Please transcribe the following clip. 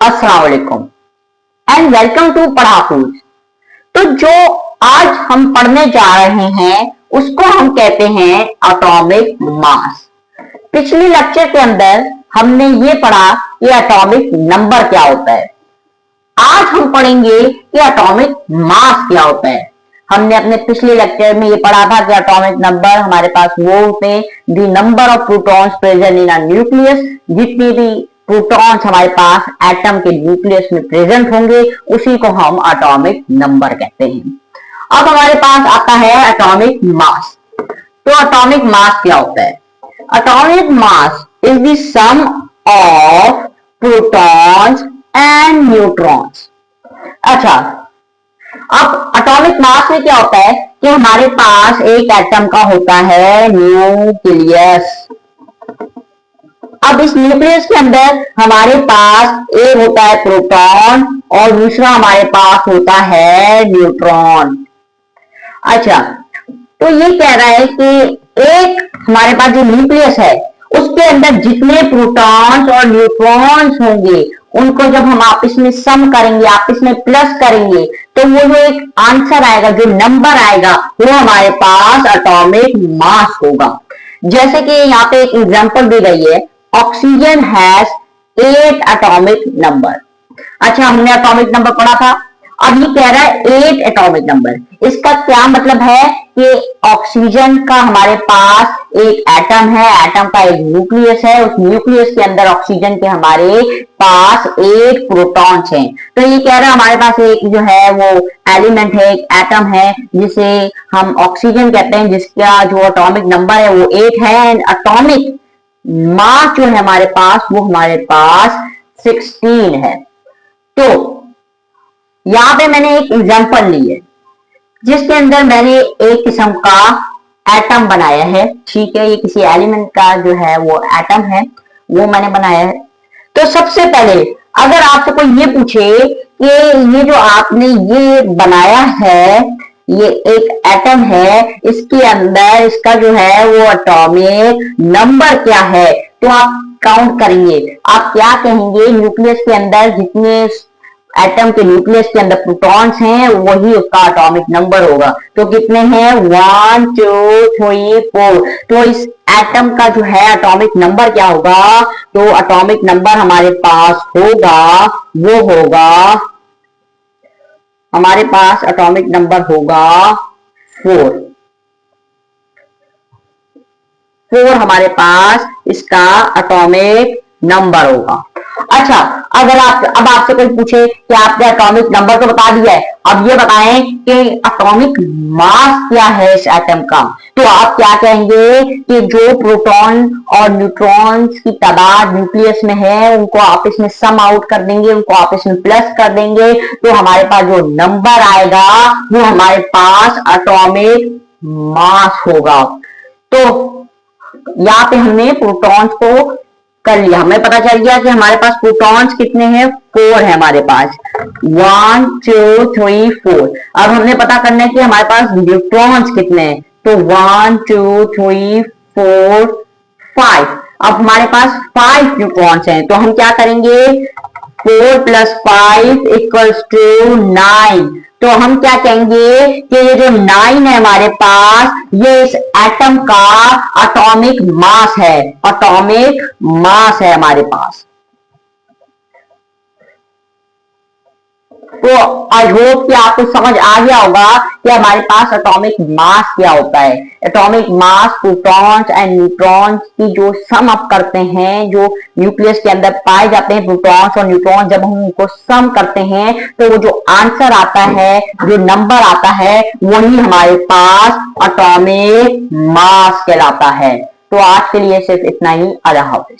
अस्सलाम वालेकुम and welcome to पढ़ाकूज। तो जो आज हम पढ़ने जा रहे हैं उसको हम कहते हैं एटॉमिक मास। पिछले लेक्चर के अंदर हमने ये पढ़ा कि एटॉमिक नंबर क्या होता है। आज हम पढ़ेंगे कि एटॉमिक मास क्या होता है। हमने अपने पिछले लेक्चर में ये पढ़ा था कि एटॉमिक नंबर हमारे पास वो होते हैं the number of protons present in a nucleus. जितनी भी प्रोटॉन्स हमारे पास एटम के न्यूक्लियस में प्रेजेंट होंगे उसी को हम एटॉमिक नंबर कहते हैं। अब हमारे पास आता है एटॉमिक मास। तो एटॉमिक मास क्या होता है? Atomic mass is the sum of protons and neutrons. अच्छा, अब एटॉमिक मास में क्या होता है कि हमारे पास एक एटम का होता है न्यूक्लियस। अब इस न्यूक्लियस के अंदर हमारे पास एक होता है प्रोटॉन और दूसरा हमारे पास होता है न्यूट्रॉन। अच्छा, तो ये कह रहा है कि एक हमारे पास जो न्यूक्लियस है उसके अंदर जितने प्रोटॉन्स और न्यूट्रॉन्स होंगे उनको जब हम आपस में सम करेंगे, आपस में प्लस करेंगे, तो वो जो एक आंसर आएगा, जो नंबर आएगा, वो हमारे पास एटॉमिक मास होगा। जैसे कि यहाँ पे एक एग्जांपल दी गई है, ऑक्सीजन हैज 8 एटॉमिक नंबर। अच्छा, हमने एटॉमिक नंबर पढ़ा था। अब ये कह रहा है 8 एटॉमिक नंबर। इसका क्या मतलब है कि ऑक्सीजन का हमारे पास एक एटम है, एटम का एक न्यूक्लियस है, उस न्यूक्लियस के अंदर ऑक्सीजन के हमारे पास 8 प्रोटॉन्स हैं। तो ये कह रहा है हमारे पास एक जो है वो एलिमेंट है, एक एटम है जिसे हम ऑक्सीजन कहते हैं, जिसका जो एटॉमिक नंबर है वो 8 है। एंड एटॉमिक मास जो है हमारे पास वो हमारे पास 16 है। तो यहां पे मैंने एक एग्जांपल ली है जिसके अंदर मैंने एक किस्म का एटम बनाया है। ठीक है, ये किसी एलिमेंट का जो है वो एटम है, वो मैंने बनाया है। तो सबसे पहले अगर आपसे कोई ये पूछे कि ये जो आपने ये बनाया है, ये एक एटम है, इसके अंदर इसका जो है वो एटॉमिक नंबर क्या है, तो आप काउंट करेंगे। आप क्या कहेंगे? न्यूक्लियस के अंदर जितने एटम के न्यूक्लियस के अंदर प्रोटॉन्स हैं वही उसका एटॉमिक नंबर होगा। तो कितने हैं? 1 2 3 4। तो इस एटम का जो है एटॉमिक नंबर क्या होगा? तो एटॉमिक नंबर हमारे पास होगा, वो होगा, हमारे पास एटॉमिक नंबर होगा 4। 4 हमारे पास इसका एटॉमिक नंबर होगा। अच्छा, अगर अब आपसे कोई पूछे कि आपने एटॉमिक नंबर तो बता दिया है, अब ये बताएं कि एटॉमिक मास क्या है इस एटम का, तो आप क्या कहेंगे कि जो प्रोटॉन और न्यूट्रॉन्स की तादाद न्यूक्लियस में है उनको आपस में सम आउट कर देंगे, उनको आपस में प्लस कर देंगे, तो हमारे पास जो नंबर आएगा वो हमारे पास एटॉमिक मास होगा। तो यहाँ पे हमने प्रोटॉन्स को कर लिया, हमें पता चल गया कि हमारे पास प्रोटॉन्स कितने हैं? 4 है हमारे पास, 1 2 3 4। अब हमने पता करना है कि हमारे पास न्यूट्रॉन्स कितने हैं, तो 1 2 3 4 5। अब हमारे पास 5 न्यूट्रॉन्स हैं, तो हम क्या करेंगे? 4 + 5 = 9। तो हम क्या कहेंगे कि ये जो 9 है हमारे पास, ये इस एटम का एटॉमिक मास है, एटॉमिक मास है हमारे पास। तो आई होप कि आपको समझ आ गया होगा कि हमारे पास एटॉमिक मास क्या होता है। Atomic mass protons and neutrons की जो सम अप करते हैं, जो न्यूक्लियस के अंदर पाए जाते हैं प्रोटॉन्स और न्यूट्रॉन्स, जब हम उनको सम करते हैं तो वो जो आंसर आता है, जो नंबर आता है, वही हमारे पास एटॉमिक मास कहलाता है। तो आज के लिए सिर्फ इतना ही। अल्लाह हाफ़िज़।